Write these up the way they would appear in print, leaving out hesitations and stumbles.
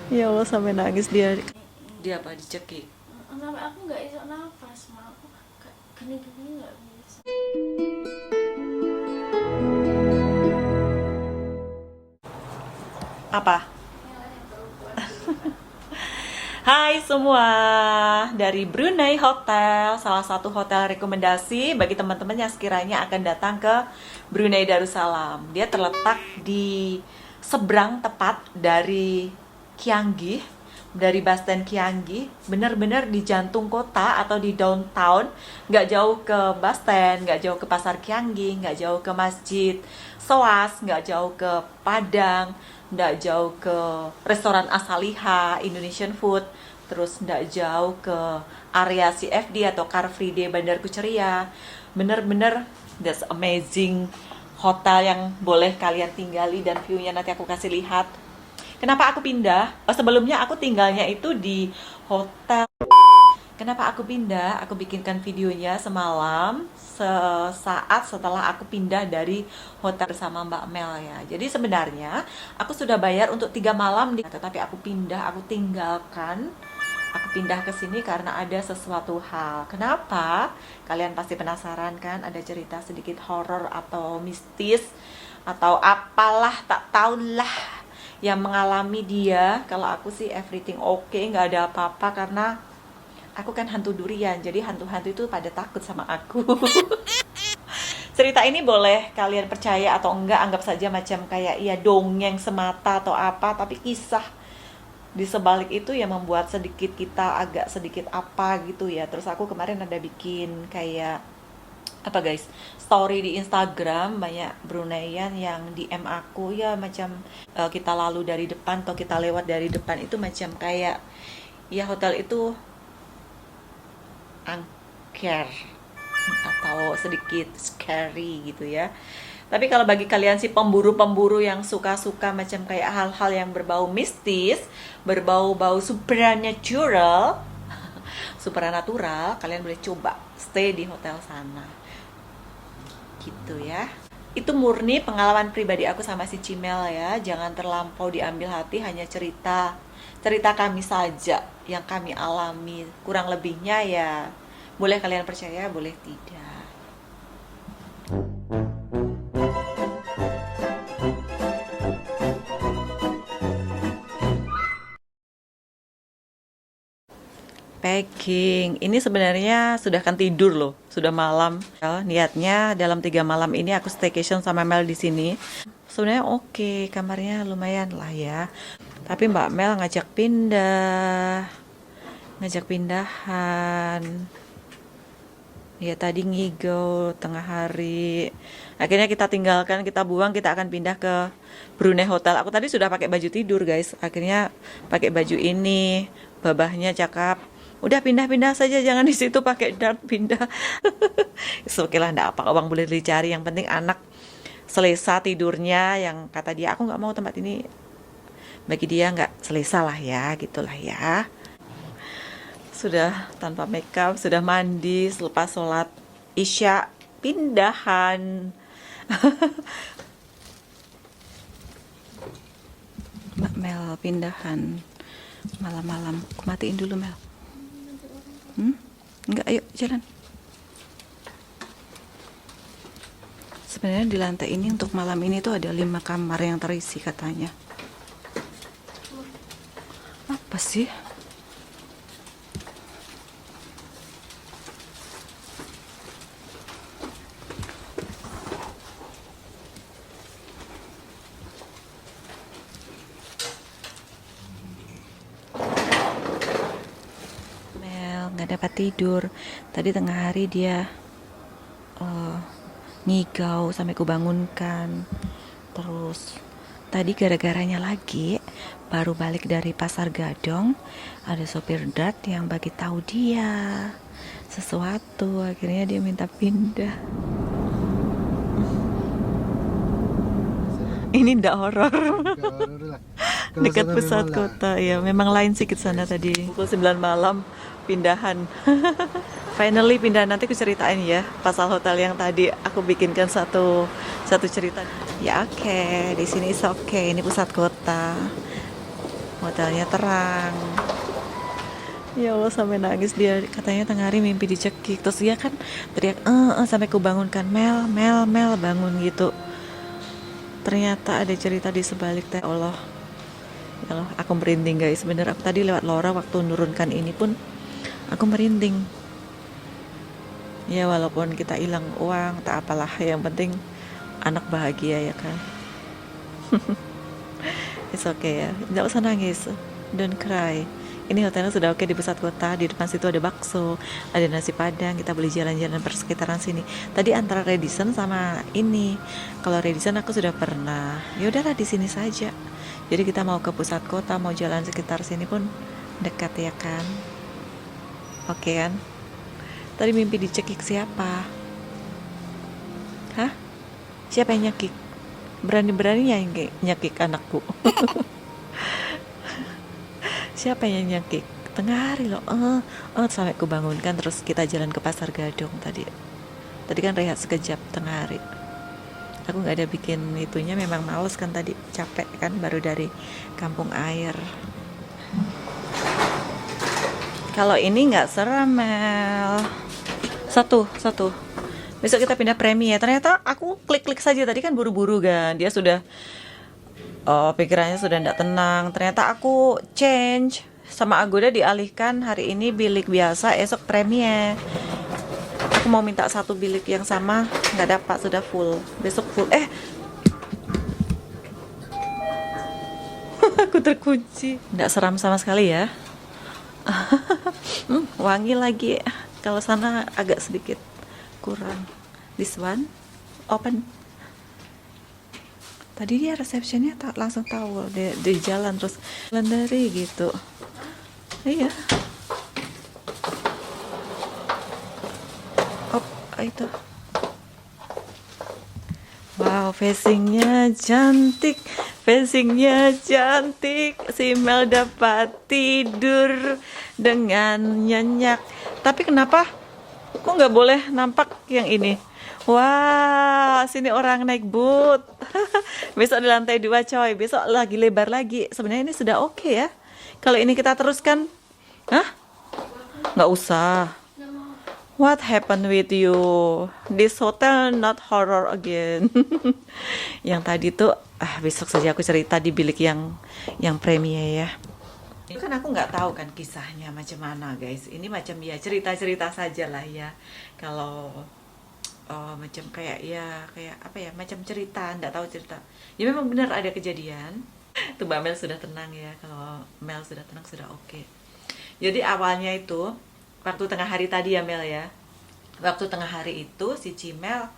Ya Allah, sampai nangis dia. Dia apa, dicekik? Sampai aku nggak bisa nafas, mah aku gini-gini nggak bisa. Apa? Hai semua, dari Brunei Hotel, salah satu hotel rekomendasi bagi teman-teman yang sekiranya akan datang ke Brunei Darussalam. Dia terletak di seberang tepat dari Kianggih, dari bus stand Kianggih, bener-bener di jantung kota atau di downtown, nggak jauh ke bus stand, nggak jauh ke pasar Kianggih, nggak jauh ke masjid Soas, nggak jauh ke Padang, nggak jauh ke restoran Asaliha, Indonesian food, terus nggak jauh ke area CFD atau Car Free Day Bandar Kuceria. Bener-bener that's amazing hotel yang boleh kalian tinggali, dan view-nya nanti aku kasih lihat. Kenapa aku pindah? Sebelumnya aku tinggalnya itu di hotel. Kenapa aku pindah? Aku bikinkan videonya semalam sesaat setelah aku pindah dari hotel bersama Mbak Mel ya. Jadi sebenarnya aku sudah bayar untuk 3 malam tetapi aku pindah, aku tinggalkan. Aku pindah ke sini karena ada sesuatu hal. Kenapa? Kalian pasti penasaran kan? Ada cerita sedikit horor atau mistis atau apalah, tak tahulah yang mengalami dia. Kalau aku sih everything okay, nggak ada apa-apa karena aku kan hantu durian, jadi hantu-hantu itu pada takut sama aku. Cerita ini boleh kalian percaya atau enggak, anggap saja macam kayak ya dongeng semata atau apa, tapi kisah di sebalik itu yang membuat sedikit kita agak sedikit apa gitu ya. Terus aku kemarin ada bikin kayak apa guys, story di Instagram, banyak Bruneian yang DM aku ya macam kita lalu dari depan atau kita lewat dari depan itu macam kayak ya hotel itu angker atau sedikit scary gitu ya. Tapi kalau bagi kalian si pemburu-pemburu yang suka-suka macam kayak hal-hal yang berbau mistis, berbau-bau supernatural, supernatural, kalian boleh coba stay di hotel sana. Gitu ya. Itu murni pengalaman pribadi aku sama si Cimel ya. Jangan terlampau diambil hati, hanya cerita kami saja yang kami alami. Kurang lebihnya ya boleh kalian percaya, boleh tidak. Packing. Ini sebenarnya sudah kan tidur loh, sudah malam. Niatnya dalam 3 malam ini aku staycation sama Mel di sini. Sebenarnya oke, kamarnya lumayan lah ya. Tapi Mbak Mel ngajak pindahan. Ya tadi ngigau tengah hari. Akhirnya kita tinggalkan, kita buang, kita akan pindah ke Brunei Hotel. Aku tadi sudah pakai baju tidur guys. Akhirnya pakai baju ini. Babahnya cakap, udah pindah-pindah saja, jangan di situ pakai dart, pindah. Oke lah, enggak apa, uang boleh dicari. Yang penting anak selesa tidurnya. Yang kata dia, aku nggak mau tempat ini. Bagi dia nggak selesa lah ya, gitulah ya. Sudah tanpa makeup, sudah mandi selepas sholat Isya, pindahan. Mbak Mel pindahan malam-malam. Aku matiin dulu Mel. Enggak, ayo jalan. Sebenarnya di lantai ini untuk malam ini tuh ada 5 kamar yang terisi katanya. Apa sih? Nggak dapat tidur. Tadi tengah hari dia ngigau sampai kubangunkan. Terus tadi gara-garanya lagi baru balik dari pasar Gadong, ada sopir dart yang bagi tahu dia sesuatu, akhirnya dia minta pindah. Ini ndak horor. Dekat pusat kota ya, memang lain sih ke sana tadi. Pukul 9 malam pindahan. Finally pindah, nanti aku ceritain ya pasal hotel yang tadi aku bikinkan satu cerita. Ya oke, di sini is oke, ini pusat kota. hotelnya terang. Ya Allah, sampai nangis dia, katanya tengah hari mimpi dicekik, terus dia kan teriak sampai kubangunkan, Mel Mel Mel, bangun gitu. Ternyata ada cerita di sebalik teh. Allah, ya Allah, aku merinding guys, bener. Aku tadi lewat Laura waktu nurunkan ini pun aku merinding. Ya walaupun kita hilang uang tak apalah, yang penting anak bahagia ya kan. It's okay ya, nggak usah nangis, don't cry. Ini hotelnya sudah oke di pusat kota. Di depan situ ada bakso, ada nasi padang. Kita beli jalan-jalan persekitaran sini. Tadi antara Radisson sama ini. Kalau Radisson aku sudah pernah. Ya udahlah di sini saja. Jadi kita mau ke pusat kota, mau jalan sekitar sini pun dekat ya kan. Oke kan? Tadi mimpi dicekik siapa? Hah? Siapa yang nyekik? Berani-beraninya yang nyekik anakku. Siapa yang nyekik? Tengah hari loh. Sampai kubangunkan, terus kita jalan ke Pasar Gadong tadi. Tadi kan rehat sekejap tengah hari. Aku nggak ada bikin itunya, memang males kan tadi, capek kan baru dari kampung air. Kalau ini nggak seram, Mel. Satu. Besok kita pindah premi ya. Ternyata aku klik-klik saja tadi kan buru-buru kan. Dia sudah pikirannya sudah tidak tenang. Ternyata aku change sama Agoda, dialihkan hari ini bilik biasa, esok premier. Aku mau minta satu bilik yang sama, nggak dapat, sudah full. Besok full. Aku terkunci. Nggak seram sama sekali ya. Wangi lagi. Kalau sana agak sedikit kurang. This one open. Tadi dia resepsionnya tak langsung tahu di jalan, terus lendari gitu. Iya. Itu. Wow, facingnya cantik. Si Mel dapat tidur dengan nyenyak. Tapi kenapa? Kok nggak boleh nampak yang ini? Wah, sini orang naik boot. Besok di lantai 2 coy. Besok lagi lebar lagi. Sebenarnya ini sudah oke ya. Kalau ini kita teruskan, nggak usah. What happened with you? This hotel not horror again. Yang tadi tuh, besok saja aku cerita di bilik yang premier ya. Itu kan aku nggak tahu kan kisahnya macam mana guys. Ini macam ya cerita-cerita saja lah ya. Kalau macam kayak apa ya, macam cerita, nggak tahu cerita. Ya memang benar ada kejadian. Tuh Mbak Mel sudah tenang ya. Kalau Mel sudah tenang sudah oke. Jadi awalnya itu waktu tengah hari tadi ya Mel ya. Waktu tengah hari itu si Cimel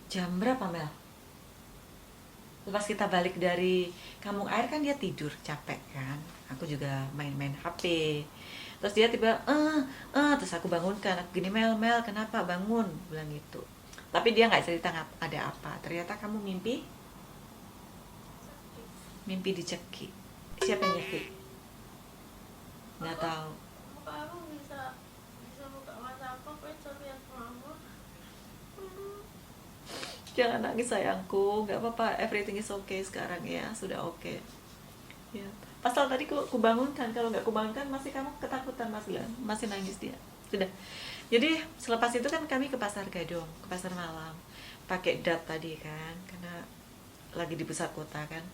jam berapa Mel? Pas kita balik dari kampung air kan dia tidur, capek kan. Aku juga main-main HP. Terus dia tiba terus aku bangunkan. Aku gini, Mel kenapa bangun? Bilang gitu. Tapi dia nggak cerita ada apa. Ternyata kamu mimpi dicekik. Siapa yang nyekik? Nggak tahu. Aku bisa buka mata aku lihat mama. Jangan nangis sayangku, nggak apa-apa, everything is okay sekarang ya, sudah oke. Ya. Pasal tadi ku bangunkan, kalau nggak kubangunkan masih kamu ketakutan masih nangis dia. Sudah. Jadi selepas itu kan kami ke Pasar Gadong, ke pasar malam, pakai dat tadi kan, karena lagi di pusat kota kan.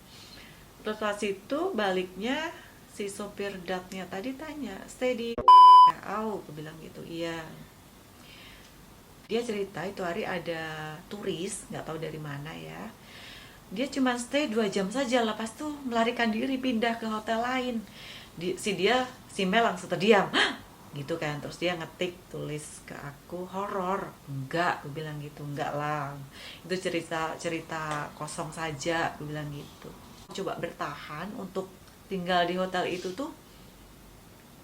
Terus pas itu baliknya si sopir datnya tadi tanya, stay di aku bilang gitu, iya. Dia cerita itu hari ada turis, nggak tahu dari mana ya. Dia cuma stay 2 jam saja, lepas tuh melarikan diri pindah ke hotel lain. Si Mel langsung terdiam, gitu kan. Terus dia ngetik tulis ke aku, horor. Enggak, aku bilang gitu, enggak lah. Itu cerita kosong saja, aku bilang gitu. Coba bertahan untuk tinggal di hotel itu tuh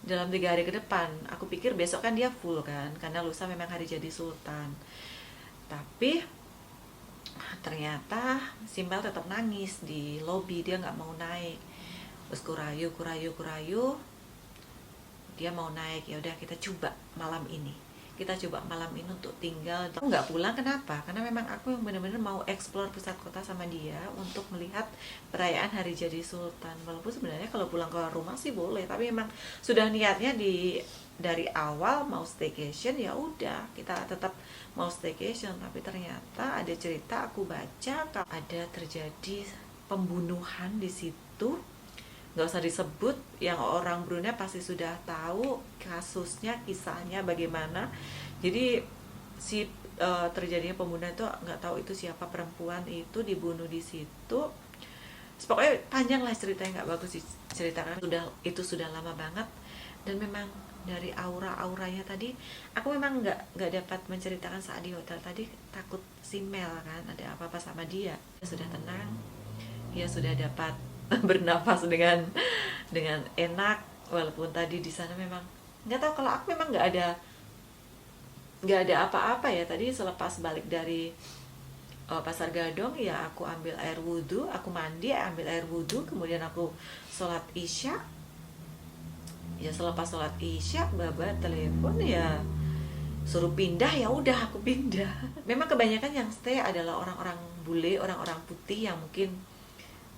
dalam 3 hari ke depan. Aku pikir besok kan dia full kan, karena lusa memang hari jadi sultan. Tapi ternyata si Mel tetap nangis di lobi, dia nggak mau naik. Terus kurayu dia mau naik. Ya udah kita coba malam ini, kita coba malam ini untuk tinggal. Aku nggak pulang, kenapa? Karena memang aku yang benar-benar mau explore pusat kota sama dia untuk melihat perayaan Hari Jadi Sultan. Walaupun sebenarnya kalau pulang ke rumah sih boleh, tapi memang sudah niatnya dari awal mau staycation, ya udah kita tetap mau staycation. Tapi ternyata ada cerita, aku baca ada terjadi pembunuhan di situ. Nggak usah disebut, yang orang Brunei pasti sudah tahu kasusnya, kisahnya bagaimana. Jadi si terjadinya pembunuhan itu nggak tahu itu siapa, perempuan itu dibunuh di situ. Pokoknya panjang lah ceritanya, nggak bagus diceritakan, sudah lama banget. Dan memang dari auranya tadi, aku memang nggak dapat menceritakan saat di hotel tadi, takut si Mel kan ada apa-apa sama dia. Dia sudah tenang, dia sudah dapat bernafas dengan enak. Walaupun tadi di sana memang nggak tahu, kalau aku memang nggak ada apa-apa ya. Tadi selepas balik dari Pasar Gadong ya, aku ambil air wudhu, aku mandi, ambil air wudhu, kemudian aku sholat isya. Ya selepas sholat isya, baba telepon ya suruh pindah, ya udah aku pindah. Memang kebanyakan yang stay adalah orang-orang bule, orang-orang putih yang mungkin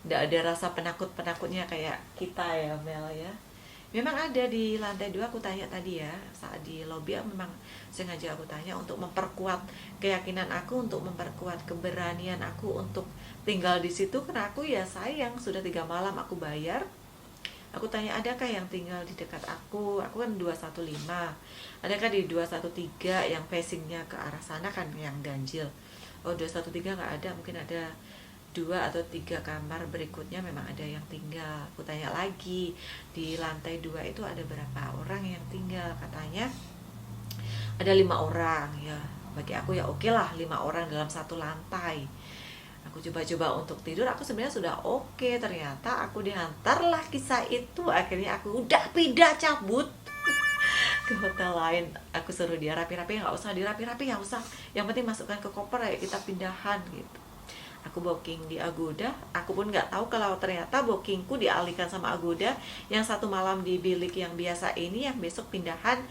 nggak ada rasa penakutnya kayak kita ya, Mel ya. Memang ada di lantai 2, aku tanya tadi ya saat di lobby, memang sengaja aku tanya untuk memperkuat keyakinan aku, untuk memperkuat keberanian aku untuk tinggal di situ. Karena aku ya sayang, sudah 3 malam aku bayar. Aku tanya, adakah yang tinggal di dekat aku kan 215, adakah di 213 yang facingnya ke arah sana kan yang ganjil. Oh 213 nggak ada, mungkin ada 2 atau 3 kamar berikutnya memang ada yang tinggal. Aku tanya lagi, di lantai 2 itu ada berapa orang yang tinggal? Katanya ada 5 orang. Ya bagi aku ya oke lah, 5 orang dalam satu lantai. Aku coba untuk tidur, aku sebenarnya sudah oke. Ternyata aku dihantarlah kisah itu. Akhirnya aku udah pindah, cabut ke hotel lain. Aku suruh dia rapi-rapi, nggak usah dirapi-rapi, nggak usah, yang penting masukkan ke koper ya, kita pindahan gitu. Aku booking di Agoda. Aku pun nggak tahu kalau ternyata bookingku dialihkan sama Agoda. Yang 1 malam di bilik yang biasa ini, yang besok pindahan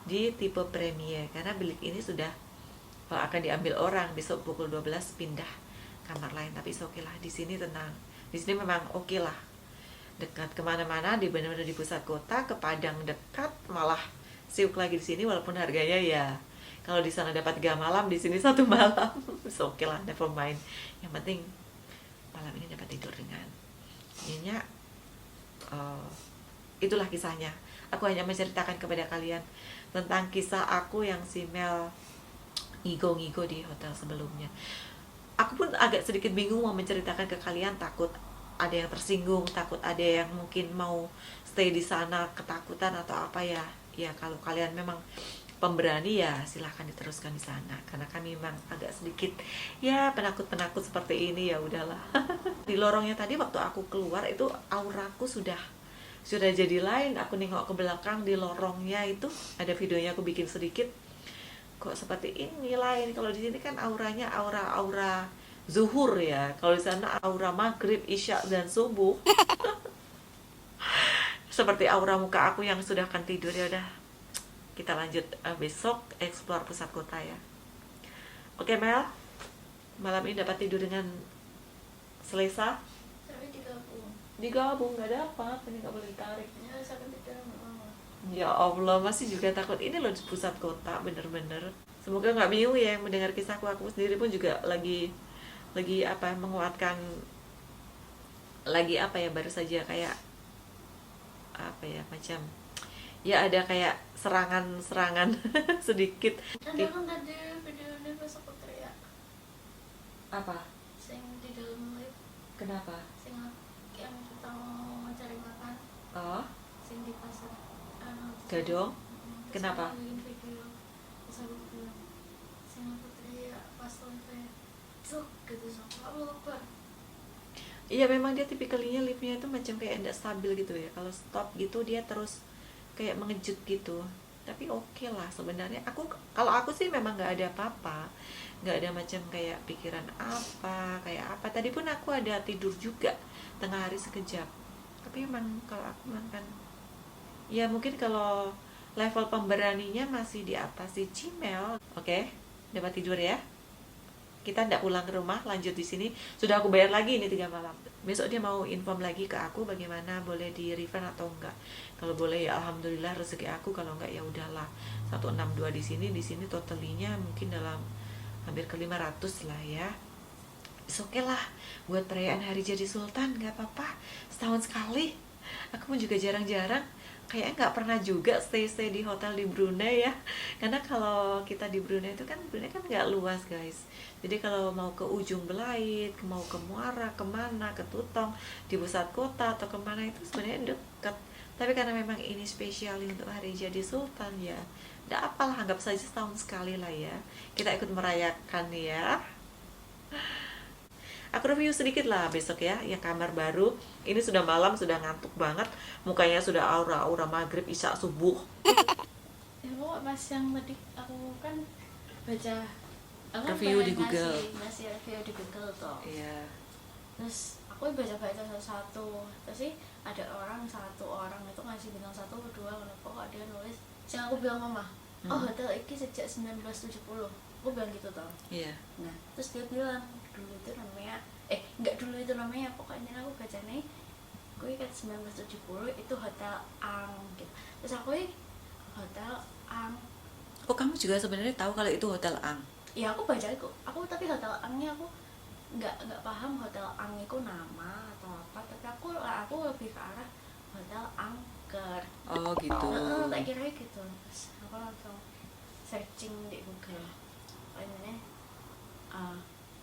di tipe premier, karena bilik ini sudah akan diambil orang. Besok pukul 12 pindah kamar lain. Tapi oke lah, di sini tenang. Di sini memang oke lah, dekat kemana-mana, di benar-benar di pusat kota. Ke Padang dekat, malah siuk lagi di sini. Walaupun harganya ya, kalau di sana dapat 3 malam, di sini 1 malam. So, oke lah, never mind. Yang penting malam ini dapat tidur dengan nyenyak. Itulah kisahnya. Aku hanya menceritakan kepada kalian tentang kisah aku yang si Mel ngigo-ngigo di hotel sebelumnya. Aku pun agak sedikit bingung mau menceritakan ke kalian, takut ada yang tersinggung, takut ada yang mungkin mau stay di sana ketakutan atau apa ya. Ya kalau kalian memang pemberani ya silahkan diteruskan di sana, karena kami memang agak sedikit ya penakut seperti ini, ya udahlah. Di lorongnya tadi waktu aku keluar itu auraku sudah jadi lain. Aku nengok ke belakang, di lorongnya itu ada videonya, aku bikin sedikit, kok seperti ini lain. Kalau di sini kan auranya aura zuhur ya, kalau di sana aura maghrib, isya dan subuh. Seperti aura muka aku yang sudah akan tidur. Ya udah, kita lanjut besok explore pusat kota ya. Oke Mel, malam ini dapat tidur dengan selesa? Tapi Digabung nggak dapat, ini nggak boleh ditarik. ya sampai tidur mama. Ya Allah, masih juga takut. Ini loh di pusat kota, bener-bener. Semoga nggak bingung ya yang mendengar kisahku. Aku sendiri pun juga lagi apa, menguatkan lagi apa ya, baru saja kayak apa ya, macam ya ada kayak serangan sedikit. Ada kan tadi videonya pas aku teriak Apa? sing di dalam lift, Kenapa? sing yang kita mau mencari makan, Oh, sing di pasar Gadong? Terus Kenapa? aku bikin video, terus aku bilang sing aku teriak pas liftnya cuk gitu, sama aku lupa. Iya memang dia tipikalnya liftnya itu macam kayak tidak stabil gitu ya. Kalau stop gitu dia terus kayak mengejut gitu. Tapi oke lah sebenarnya. Kalau aku sih memang nggak ada apa-apa, nggak ada macam kayak pikiran apa kayak apa. Tadi pun aku ada tidur juga tengah hari sekejap. Tapi memang kalau aku makan, ya mungkin kalau level pemberaninya masih di atas si Cimel. Oke, dapat tidur ya. Kita tidak pulang ke rumah, lanjut di sini. Sudah aku bayar lagi ini 3 malam. Besok dia mau inform lagi ke aku bagaimana boleh di refund atau enggak. Kalau boleh ya alhamdulillah rezeki aku, kalau enggak ya udahlah. 162 di sini totalinya mungkin dalam hampir ke 500 lah ya. Oke lah, buat perayaan hari jadi sultan nggak apa-apa, setahun sekali. Aku pun juga jarang-jarang, kayaknya nggak pernah juga stay di hotel di Brunei ya. Karena kalau kita di Brunei itu kan, Brunei kan nggak luas guys. Jadi kalau mau ke ujung Belait, mau ke Muara, kemana, ke Tutong, di pusat kota atau kemana itu sebenarnya deket. Tapi karena memang ini spesial untuk hari jadi sultan ya, nggak apalah, anggap saja setahun sekali lah ya. Kita ikut merayakan ya. Aku review sedikit lah besok ya, yang kamar baru. Ini sudah malam, sudah ngantuk banget. Mukanya sudah aura-aura maghrib, isya, subuh. Ya kok pas yang tadi aku kan baca Review di pengen Google. ngasih review di Google toh. Iya. Terus aku baca-baca satu-satu. Terus sih ada satu orang itu ngasih bintang 1 2, kenapa kok dia nulis. Yang aku bilang mama, oh hotel ini sejak 1970. Aku bilang gitu toh. Iya. Nah, terus dia bilang dulu itu namanya enggak dulu itu namanya, pokoknya aku baca nih gue kan 1970 itu hotel Ang gitu. Terus aku hotel Ang. Oh, kamu juga sebenarnya tahu kalau itu hotel Ang? Ya aku baca itu. Tapi hotel Angnya aku nggak paham hotel Ang itu nama atau apa, tapi aku lebih ke arah hotel Angker. Oh gitu. Tak kira gitu. Terus aku langsung searching di Google. Ini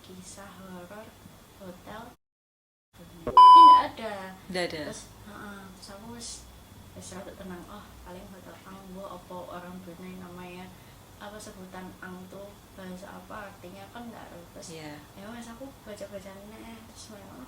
kisah horor hotel ini nggak ada. Nggak ada. Terus aku wis rada tenang. Oh paling hotel Ang apa orang Brunei namanya apa, sebutan Ang tuh bahasa apa artinya kan nggak tahu. Terus Iya. ya mas aku baca-bacanya terus memang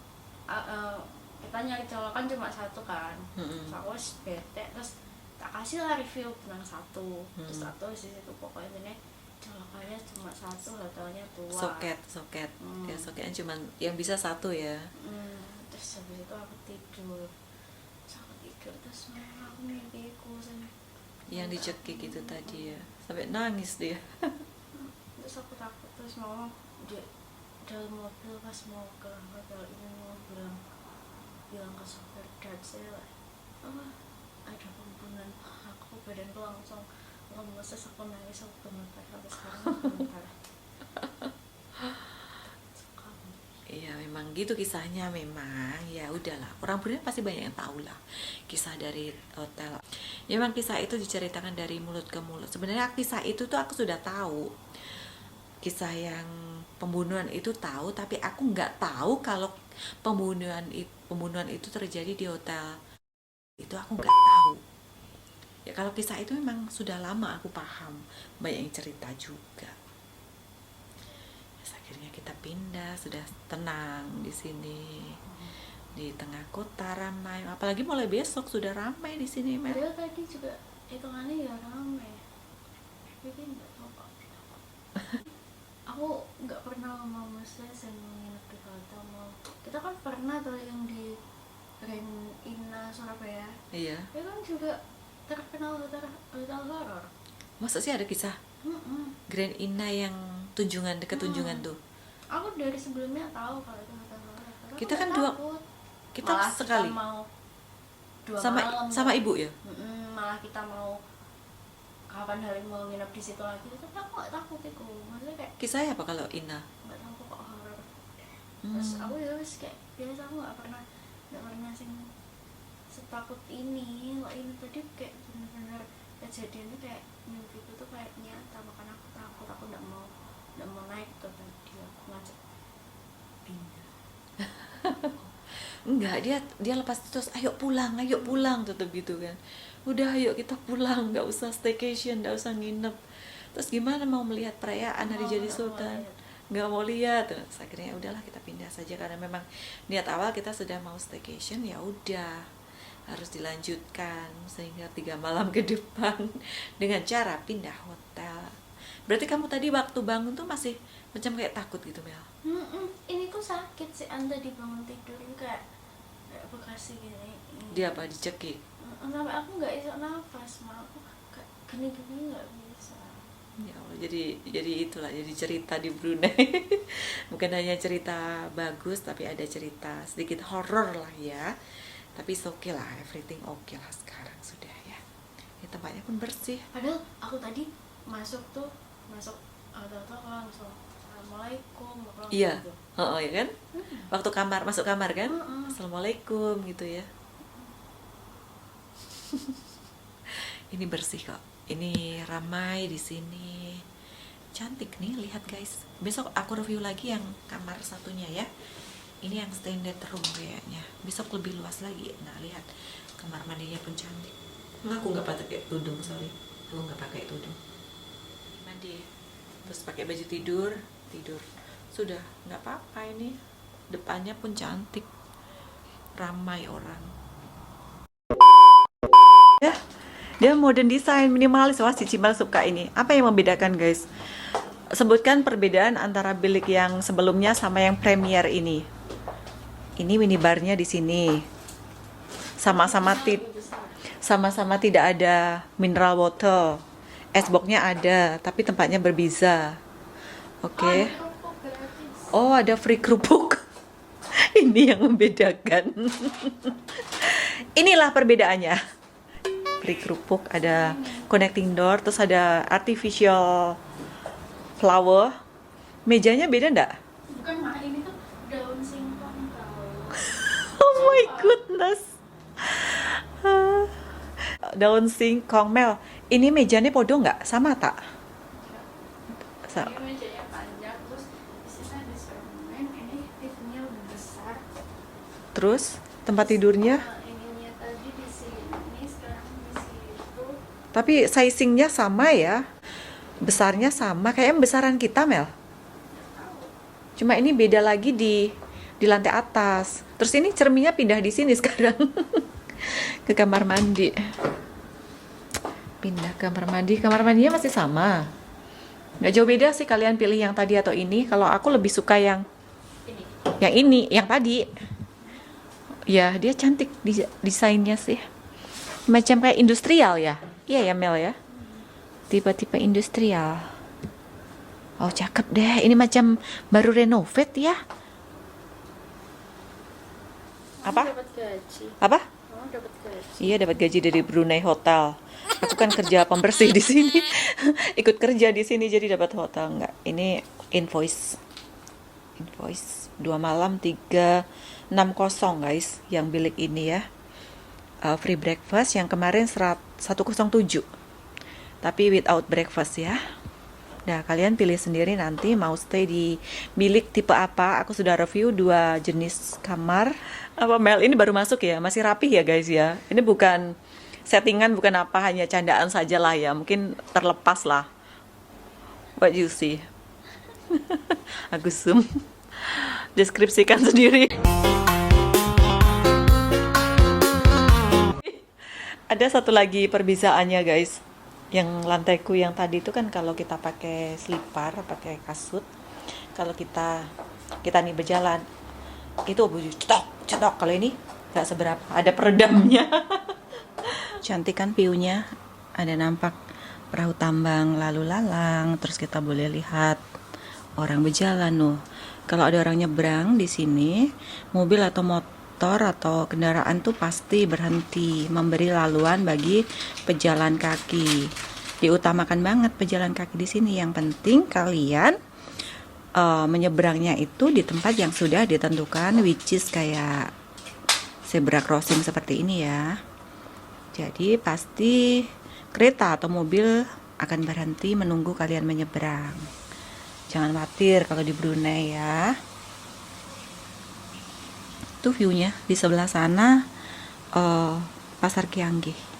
kita nyari colokan cuma satu kan. Terus aku wis bete, terus tak kasih lah review bintang 1. Terus satu di situ pokoknya ini colokannya cuma satu, hotelnya tua. Soket. Ya soketnya cuma yang bisa satu ya. Terus habis itu aku tidur. Terus memang aku mimpiku Yang dicekik itu tadi ya. Sampai nangis dia. Terus aku takut, terus mama di dalam mobil pas mau ke hotel ini mau bilang ke sopir dad saya ada pembunuhan. Aku badanku langsung lemes, terus aku nangis, aku gemetar sampai sekarang gemetar. Iya memang gitu kisahnya memang. Ya udahlah, orang Brunei pasti banyak yang tahu lah kisah dari hotel. Ya, memang kisah itu diceritakan dari mulut ke mulut. Sebenarnya kisah itu tuh aku sudah tahu. Kisah yang pembunuhan itu tahu, tapi aku nggak tahu kalau pembunuhan itu terjadi di hotel. Itu aku nggak tahu. Ya kalau kisah itu memang sudah lama aku paham, banyak yang cerita juga. Akhirnya kita pindah, sudah tenang di sini, di tengah kota ramai. Apalagi mulai besok sudah ramai di sini, Mel. Padahal tadi juga hitungannya ya ramai, tapi nggak tahu kok. Aku nggak pernah mau saya nginep di hotel mau. Kita kan pernah tuh yang di Grand Inna Surabaya. Iya. Itu kan juga terkenal hotel horor. Masa sih ada kisah Grand Inna yang Tunjungan, dekat Tunjungan tuh? Aku dari sebelumnya tahu kalau itu hotel horor. Kita kan kita malah sekali kita mau 2 sama malam sama ibu ya. Malah kita mau kapan hari mau nginep di situ lagi, tapi aku nggak takut itu. Maksudnya kayak Kisahnya apa kalau Inna? nggak tahu kok horor. Terus aku ya wis kayak biasa, aku nggak pernah sing setakut ini. Kok ini tadi kayak bener-bener kejadiannya kayak mimpiku tuh kayak nyata, makanya aku takut. Aku nggak mau naik tuh tadi, aku ngajak pindah. Enggak, dia lepas terus ayo pulang tetap gitu kan. Udah ayo kita pulang, nggak usah staycation, nggak usah nginep. Terus gimana mau melihat perayaan hari jadi sultan? Nggak mau lihat. Terus akhirnya udahlah kita pindah saja, karena memang niat awal kita sudah mau staycation, ya udah harus dilanjutkan sehingga 3 malam ke depan dengan cara pindah hotel. Berarti kamu tadi waktu bangun tuh masih macam kayak takut gitu, Mel? Ini kok sakit sih, anda dibangun tidur kayak bekasi gini. Dia apa, dicekik? Sampai aku nggak bisa nafas, malah aku kayak gini-gini nggak bisa. Ya Allah, jadi itulah, jadi cerita di Brunei. Bukan hanya cerita bagus, tapi ada cerita sedikit horor lah ya. Tapi oke lah, everything oke lah sekarang sudah ya. Ini tempatnya pun bersih. Padahal aku tadi masuk atau aku langsung assalamualaikum aku langsung Iya, gitu. oh, ya kan? Waktu masuk kamar kan? Mm-mm. Assalamualaikum gitu ya. Ini bersih kok. Ini ramai di sini. Cantik nih, lihat guys. Besok aku review lagi yang kamar satunya ya. Ini yang standard room kayaknya. Besok lebih luas lagi. Nah, lihat. Kamar mandinya pun cantik. Aku nggak pakai tudung, sorry. Aku nggak pakai tudung. Mandi. Terus pakai baju tidur. Sudah, nggak apa-apa ini. Depannya pun cantik. Ramai orang. Ya, dia modern design, minimalis. Wah, si Cimal suka ini. Apa yang membedakan guys? Sebutkan perbedaan antara bilik yang sebelumnya sama yang premier ini. Ini minibarnya di sini. Sama-sama tidak ada mineral water. Es boxnya ada, tapi tempatnya berbeza. Oke. Oh, ada free kerupuk. Ini yang membedakan. Inilah perbedaannya. Free kerupuk, ada connecting door, terus ada artificial flower. Mejanya beda enggak? Bukan mah, ini tuh daun singkong tau. Oh my goodness. Daun singkong. Mel, ini mejanya podo nggak? Sama tak? Ini mejanya panjang, terus di sini ada semen, ini TV-nya lebih besar. Terus tempat tidurnya, Ininya tadi di sini, sekarang di situ. tapi sizingnya sama ya, besarnya sama, kayaknya besaran kita Mel. Cuma ini beda lagi di lantai atas. Terus ini cerminnya pindah di sini sekarang ke kamar mandi. Pindah kamar mandinya masih sama. Nggak jauh beda sih, kalian pilih yang tadi atau ini. Kalau aku lebih suka yang yang tadi. Ya, dia cantik desainnya sih. Macam kayak industrial ya. Iya ya Mel ya. Tipe-tipe industrial. Oh, cakep deh. Ini macam baru renovate ya. Apa? Dapat gaji. Apa? Mama dapat gaji. Iya, dapat gaji dari Brunei Hotel. Aku kan kerja pembersih di sini. Ikut kerja di sini jadi dapat hotel. Enggak. Ini invoice. 2 malam 360 guys yang bilik ini ya. Free breakfast yang kemarin 107. Tapi without breakfast ya. Nah, kalian pilih sendiri nanti mau stay di bilik tipe apa. Aku sudah review 2 jenis kamar. Apa Mel, ini baru masuk ya? Masih rapih ya guys ya. Ini bukan settingan, bukan apa, hanya candaan saja lah ya. Mungkin terlepas lah. What you see? Aku zoom. Deskripsikan sendiri. Ada satu lagi perbedaannya guys. Yang lantaiku yang tadi itu kan kalau kita pakai slipper, pakai kasut, kalau kita nih berjalan itu cetok. Kalau ini nggak seberapa, ada peredamnya. Cantik kan view-nya, ada nampak perahu tambang lalu lalang, terus kita boleh lihat orang berjalan loh. Kalau ada orang nyebrang di sini, mobil atau motor atau kendaraan tuh pasti berhenti memberi laluan bagi pejalan kaki. Diutamakan banget pejalan kaki di sini. Yang penting kalian menyeberangnya itu di tempat yang sudah ditentukan, which is kayak zebra crossing seperti ini ya. Jadi pasti kereta atau mobil akan berhenti menunggu kalian menyeberang. Jangan khawatir kalau di Brunei ya. Itu view-nya. Di sebelah sana Pasar Kianggih.